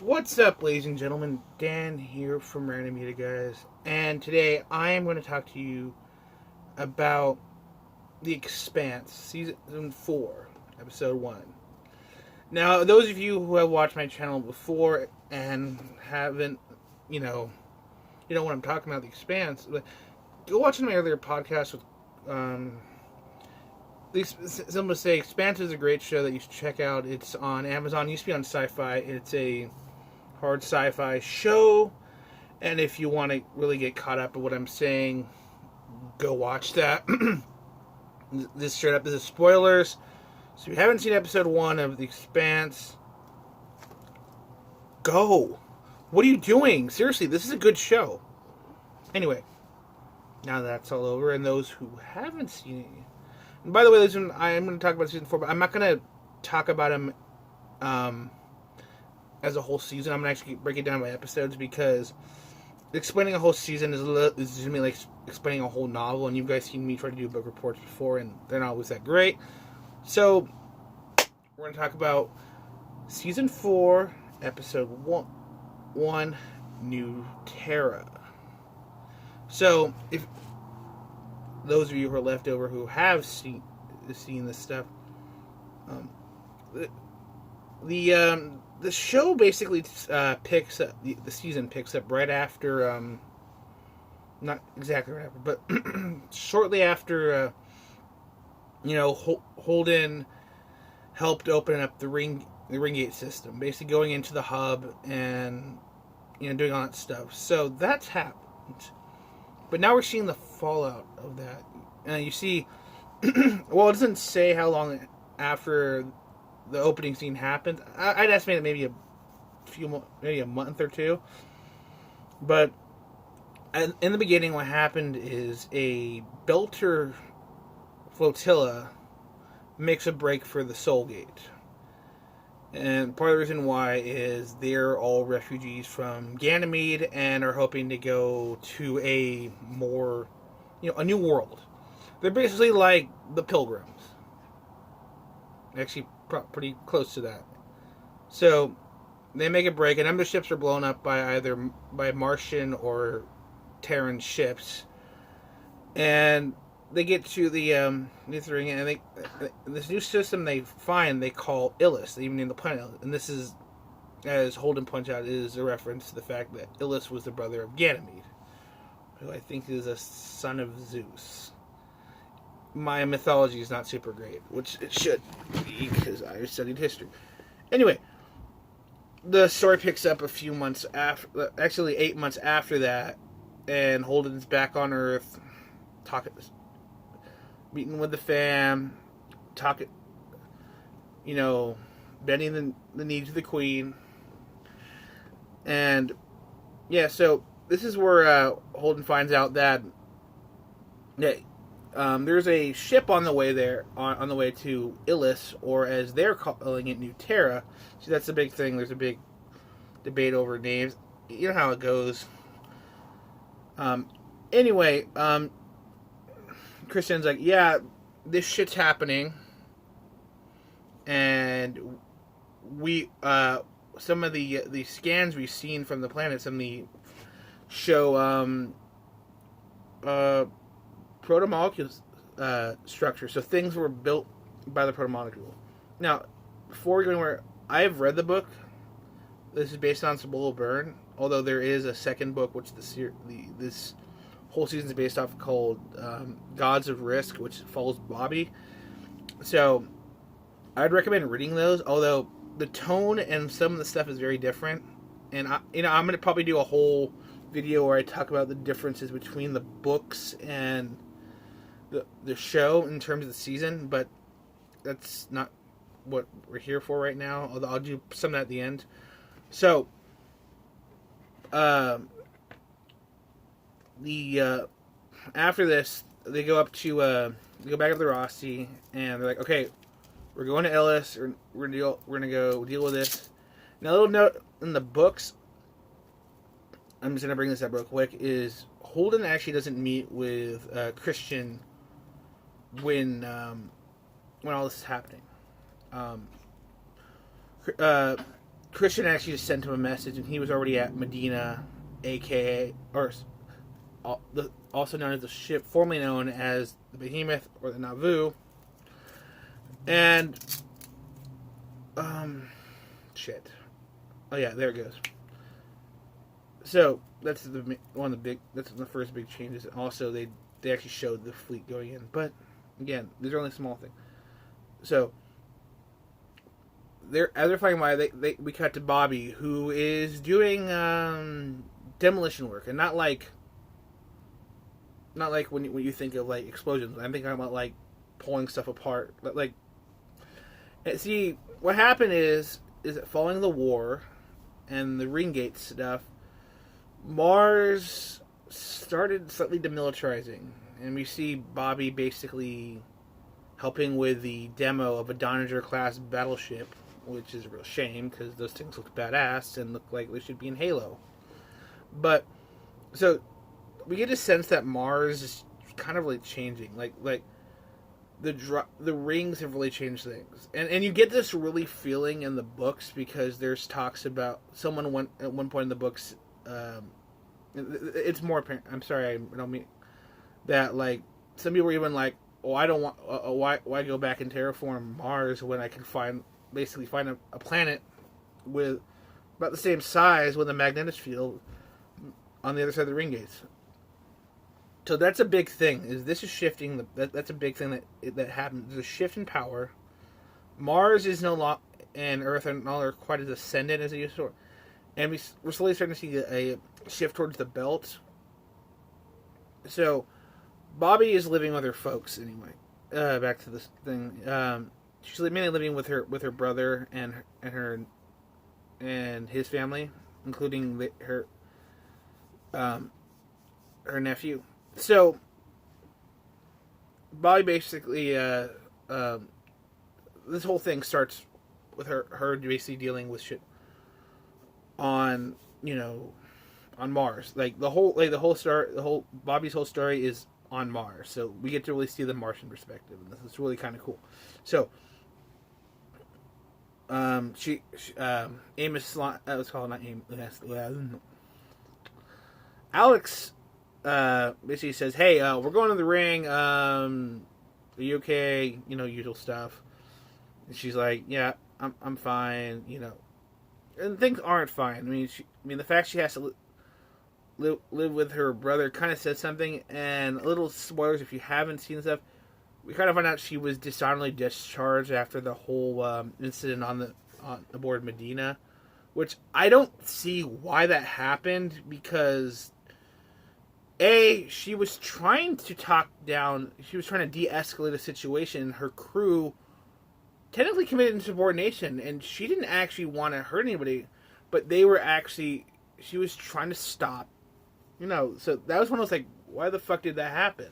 What's up, ladies and gentlemen? Dan here from Random Media Guys, and today I am going to talk to you about The Expanse, Season 4, Episode 1. Now, those of you who have watched my channel before and haven't, you know what I'm talking about, The Expanse, but go watch my earlier podcast with, I'm going to say Expanse is a great show that you should check out. It's on Amazon, it used to be on Sci-Fi. It's a hard sci-fi show, and if you want to really get caught up in what I'm saying, go watch that. This straight up, this is spoilers, so if you haven't seen episode 1 of The Expanse, go. What are you doing? Seriously, this is a good show. Anyway, now that's all over, and those who haven't seen it, and by the way, listen, I am going to talk about season 4, but I'm not going to talk about him as a whole season. I'm going to actually break it down by episodes, because explaining a whole season is to me like explaining a whole novel, and you guys seen me try to do book reports before, and they're not always that great. So we're going to talk about season 4, episode 1, New Terra. So if those of you who are left over who have seen this stuff, the show basically picks up, the season picks up right after, not exactly right after, but shortly after, Holden helped open up the Ringgate system, basically going into the hub and, doing all that stuff. So that's happened. But now we're seeing the fallout of that. And you see, well, it doesn't say how long after the opening scene happened. I'd estimate maybe maybe a month or two. But in the beginning, what happened is a Belter flotilla makes a break for the Soul Gate. And part of the reason why is they're all refugees from Ganymede and are hoping to go to a more, a new world. They're basically like the Pilgrims. Actually, pretty close to that. So they make a break, and other ships are blown up by Martian or Terran ships, and they get to the ring, and this new system they find they call Illis. They even name the planet Illis. And this is, as Holden points out, is a reference to the fact that Illis was the brother of Ganymede, who I think is a son of Zeus. My mythology is not super great, which it should be, because I studied history. Anyway, the story picks up a few months after, actually 8 months after that, and Holden's back on Earth, meeting with the fam, bending the knee to the Queen, and yeah, so this is where Holden finds out that there's a ship on the way there, on the way to Illis, or as they're calling it, New Terra. See, that's the big thing. There's a big debate over names. You know how it goes. Anyway, Christian's like, yeah, this shit's happening, and we some of the scans we've seen from the planet, some of the show proto-molecule structure. So things were built by the proto-molecule. Now, before we go anywhere, I have read the book. This is based on Cibola Byrne, although there is a second book, which this whole season is based off, called Gods of Risk, which follows Bobby. So I'd recommend reading those, although the tone and some of the stuff is very different. And I'm going to probably do a whole video where I talk about the differences between the books and the show in terms of the season, but that's not what we're here for right now, although I'll do some of that at the end. So after this, they go back up to Rossi, and they're like, okay, we're going to Ellis, we're gonna go deal with this. Now, a little note in the books, I'm just gonna bring this up real quick, is Holden actually doesn't meet with Christian when all this is happening. Christian actually just sent him a message, and he was already at Medina, aka or also known as the ship formerly known as the Behemoth or the Nauvoo, and shit. Oh yeah, there it goes. So that's one of the big. That's the first big changes. Also, they actually showed the fleet going in, but again, these are only small things. So as they're fighting by, we cut to Bobby, who is doing demolition work, and not like when you think of like explosions. I'm thinking about like pulling stuff apart. Like, see, what happened is that following the war and the Ringgate stuff, Mars started slightly demilitarizing, and we see Bobby basically helping with the demo of a Donninger class battleship, which is a real shame because those things look badass and look like they should be in Halo. But so we get a sense that Mars is kind of really changing, like the rings have really changed things, and you get this really feeling in the books because there's talks about someone went at one point in the books. It's more apparent. I'm sorry, I don't mean that. Like, some people were even like, "Oh, I don't want. Why go back and terraform Mars when I can find a planet with about the same size with a magnetic field on the other side of the ring gates." So that's a big thing. This is shifting? That's a big thing that happens. There's a shift in power. Mars is no longer, and Earth are no longer quite as ascendant as it used to. And we're slowly starting to see a shift towards the belt. So, Bobby is living with her folks anyway. Back to this thing. She's mainly living with her brother and his family, including her nephew. So, Bobby basically this whole thing starts with her basically dealing with shit on Mars. Bobby's whole story is on Mars, so we get to really see the Martian perspective, and this is really kind of cool. So Amos let's call it not Amos, Alex basically says, "Hey, we're going to the ring, are you okay?" Usual stuff. And she's like, "Yeah, I'm fine," and things aren't fine. The fact she has to live with her brother kind of says something. And a little spoilers if you haven't seen stuff. We kind of find out she was dishonorably discharged after the whole incident on aboard Medina, which I don't see why that happened because she was trying to talk down. She was trying to de-escalate a situation. Her crew technically committed insubordination, and she didn't actually want to hurt anybody, but she was trying to stop, so that was when I was like, why the fuck did that happen?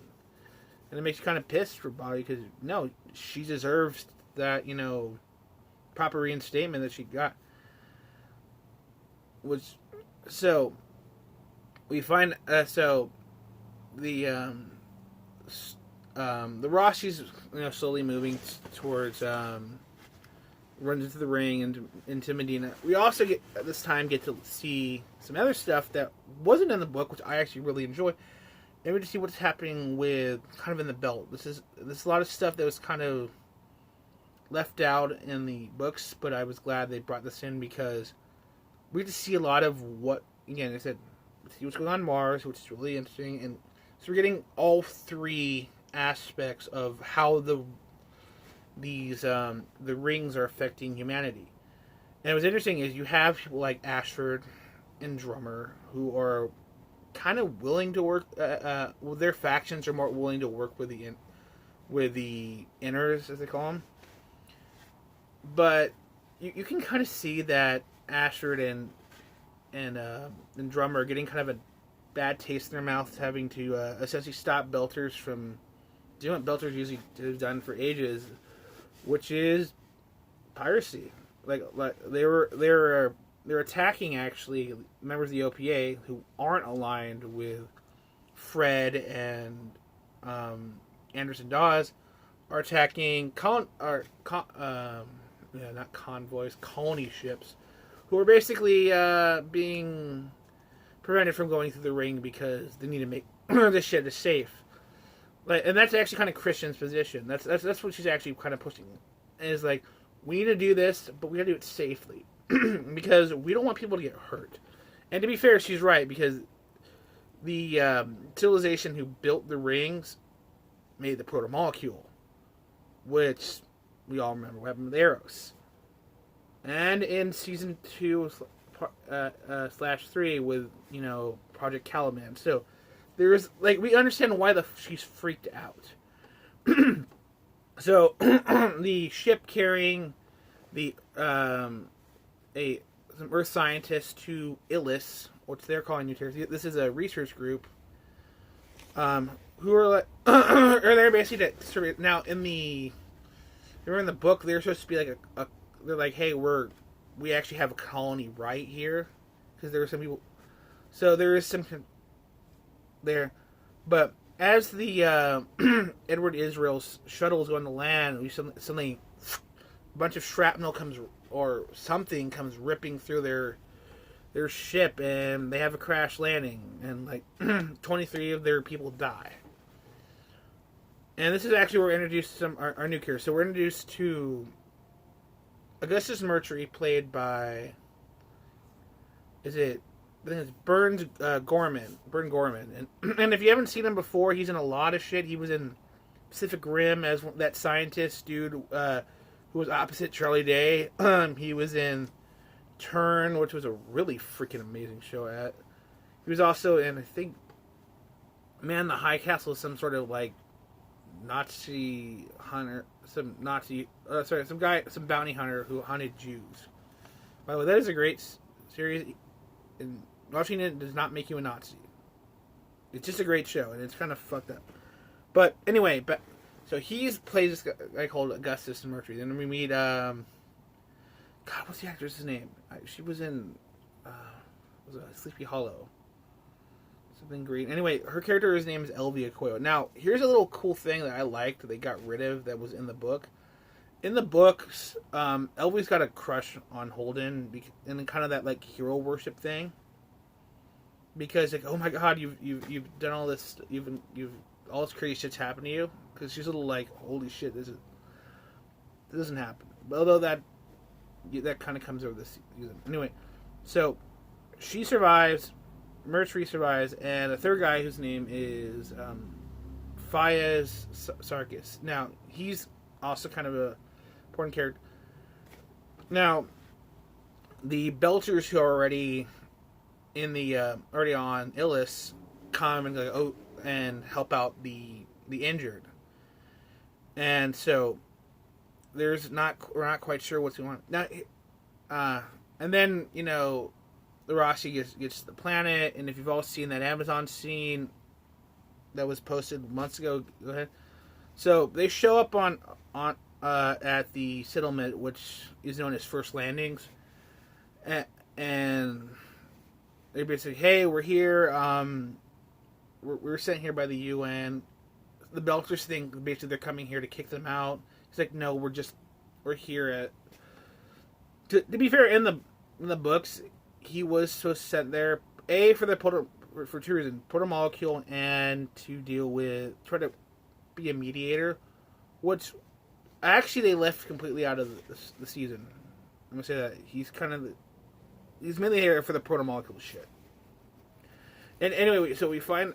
And it makes you kind of pissed for Bobby, because, no, she deserves that, proper reinstatement that she got. So, we find, the Roshi's slowly moving towards runs into the ring and into Medina. We also get to see some other stuff that wasn't in the book, which I actually really enjoy. And we just see what's happening with kind of in the belt. This is a lot of stuff that was kind of left out in the books, but I was glad they brought this in because we just see a lot of what, again, I said, see what's going on Mars, which is really interesting, and so we're getting all three aspects of how the rings are affecting humanity. And what's interesting is you have people like Ashford and Drummer who are kind of willing to work. Their factions are more willing to work with the inners, as they call them. But you can kind of see that Ashford and Drummer are getting kind of a bad taste in their mouths, having to essentially stop Belters from doing what Belters usually have done for ages, which is piracy. Like they're attacking actually members of the OPA who aren't aligned with Fred and Anderson Dawes, are attacking not convoys, colony ships, who are basically being prevented from going through the ring because they need to make this shit is safe. Like, and that's actually kind of Christian's position. That's what she's actually kind of pushing. Is like, we need to do this, but we got to do it safely because we don't want people to get hurt. And to be fair, she's right because the civilization who built the rings made the protomolecule, which we all remember what happened with Eros. And in season 2 /3 with Project Caliban. So there's like we understand why she's freaked out. So the ship carrying the some Earth scientists to Illis, which they're calling New Terra. This is a research group who are like, or they're basically now in the book they're supposed to be like they're like, hey, we actually have a colony right here because there were some people. So there is some there, but as the Edward Israel's shuttle is going to land, we suddenly a bunch of shrapnel comes or something comes ripping through their ship, and they have a crash landing, and like 23 of their people die. And this is actually where we're introduced to our new characters. So we're introduced to Augustus Mercury, played by I think it's Burn Gorman, and if you haven't seen him before, he's in a lot of shit. He was in Pacific Rim as that scientist dude who was opposite Charlie Day. He was in Turn, which was a really freaking amazing show. He was also in, I think, Man the High Castle, some sort of like Nazi hunter, some bounty hunter who hunted Jews. By the way, that is a great series. And watching it does not make you a Nazi. It's just a great show, and it's kind of fucked up. But anyway, so he plays this guy called Augustus Mercury. Then we meet God, what's the actress's name? She was in Sleepy Hollow. Something green. Anyway, her character's name is Elvia Coyo. Now, here's a little cool thing that I liked that they got rid of that was in the book. In the books, Elvia's got a crush on Holden, and kind of that like hero worship thing. Because like, oh my god, you've done all this, you've all this crazy shit's happened to you. Because she's a little like, holy shit, this doesn't happen. Although that kind of comes over this season. Anyway, so she survives, Mercury survives, and a third guy whose name is Fayez Sarkis. Now he's also kind of a important character. Now, the Belchers who are already in the already on Illis come and go and help out the injured, and so we're not quite sure what's going on now. And then the Rossi gets to the planet, and if you've all seen that Amazon scene that was posted months ago, go ahead. So they show up on at the settlement, which is known as First Landings, and they basically, hey, we're here. We're sent here by the UN. The Belchers think basically they're coming here to kick them out. He's like, no, we're here at. To be fair, in the books, he was supposed to sent there for two reasons: protomolecule and to try to be a mediator, which actually they left completely out of the season. I'm gonna say that he's mainly here for the protomolecule shit. And anyway, so we find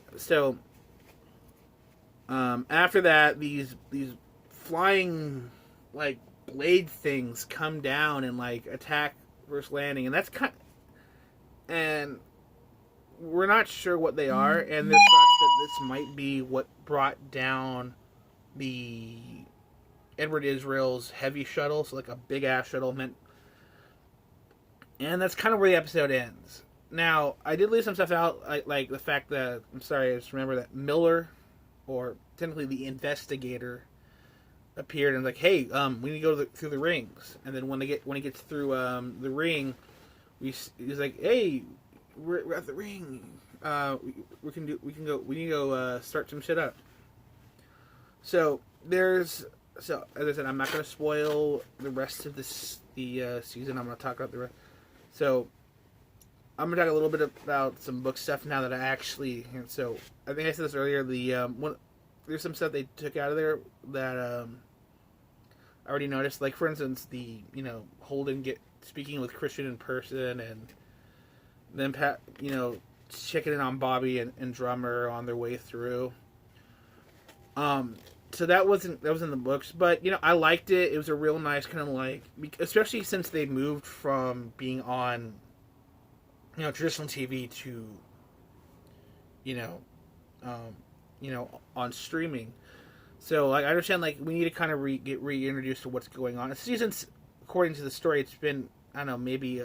after that these flying like blade things come down and like attack First Landing, and and we're not sure what they are, and there's thoughts that this might be what brought down the Edward Israel's heavy shuttle, so like a big ass shuttle meant. And that's kind of where the episode ends. Now, I did leave some stuff out, like the fact that, I'm sorry, I just remember that Miller, or technically the investigator, appeared and was like, hey, we need to go through the rings. And then when he gets through the ring, he's like, hey, we're at the ring. We need to go start some shit up. So as I said, I'm not going to spoil the rest of the season. I'm going to talk about the rest. So I'm gonna talk a little bit about some book stuff now that I actually. So I think I said this earlier. There's some stuff they took out of there that I already noticed. Like for instance, Holden speaking with Christian in person, and then checking in on Bobby and Drummer on their way through. So that was in the books, but I liked it. It was a real nice kind of like, especially since they moved from being on traditional TV to on streaming. So like I understand like we need to kind of get reintroduced to what's going on. Seasons, according to the story, it's been I don't know maybe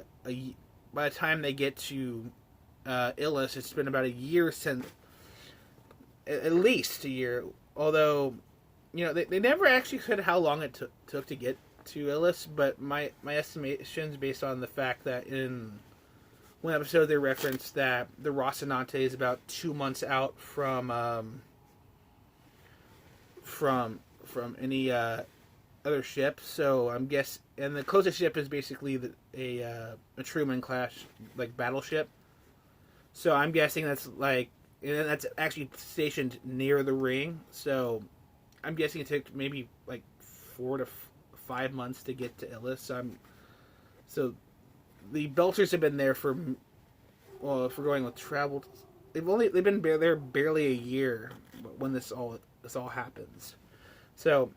by the time they get to Illis, it's been about a year since, at least a year. Although, they never actually said how long it took to get to Illis, but my estimations based on the fact that in one episode they referenced that the Rocinante is about 2 months out from any other ship. So I'm and the closest ship is basically a Truman class like battleship. So I'm guessing that's like. And that's actually stationed near the ring, so I'm guessing it took maybe like 4 to 5 months to get to Illis. So the Belters have been there if we're going with travel, they've been there barely a year when this all happens. So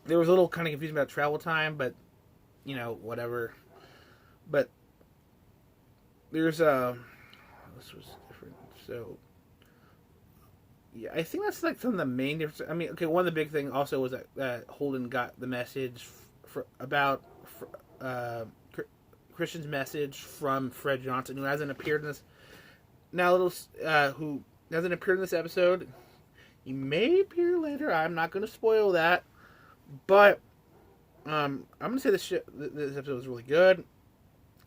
there was a little kind of confusion about travel time, but whatever. But there's this was different, so. Yeah, I think that's like some of the main difference. I mean, okay, one of the big things also was that Holden got the message about Christian's message from Fred Johnson, who hasn't appeared in this. Who hasn't appeared in this episode. He may appear later. I'm not going to spoil that, but I'm going to say this episode was really good.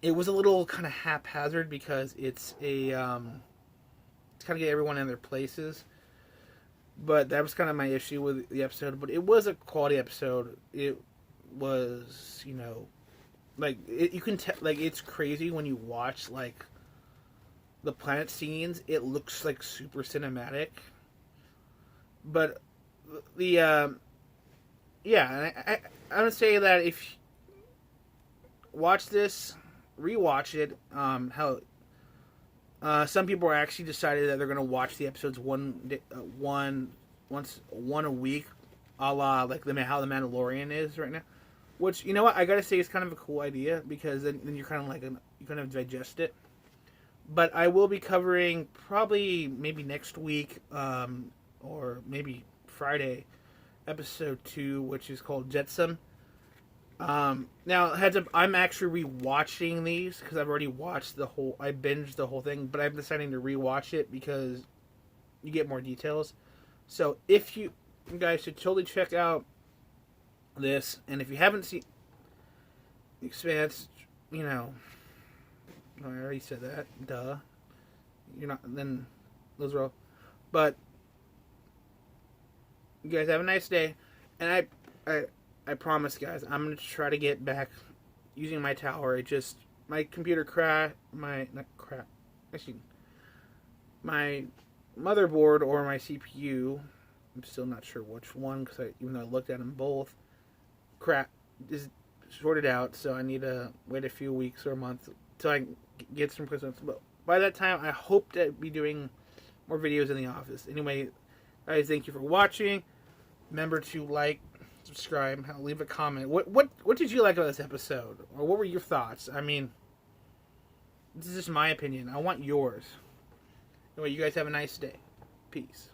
It was a little kind of haphazard because it's kind of get everyone in their places. But that was kind of my issue with the episode. But it was a quality episode. It was, like you can tell, like it's crazy when you watch like the planet scenes. It looks like super cinematic. But I'm gonna say that if watch this, rewatch it. Some people are actually decided that they're going to watch the episodes one a week, a la like how the Mandalorian is right now. Which I gotta say is kind of a cool idea because then you're kind of like you kind of digest it. But I will be covering probably maybe next week, or maybe Friday, episode 2, which is called Jetsam. Now, heads up, I'm actually rewatching these because I've already watched I binged the whole thing, but I'm deciding to rewatch it because you get more details. So, if you guys should totally check out this, and if you haven't seen Expanse, I already said that, duh. You're not, then those are all. But, you guys have a nice day, and I promise, guys, I'm going to try to get back using my tower. My computer my motherboard or my CPU, I'm still not sure which one, because even though I looked at them both, is sorted out, so I need to wait a few weeks or a month till I get some Christmas. But by that time, I hope to be doing more videos in the office. Anyway, guys, thank you for watching. Remember to like, subscribe, leave a comment. What did you like about this episode? Or what were your thoughts? I mean, this is just my opinion. I want yours. Anyway, you guys have a nice day. Peace.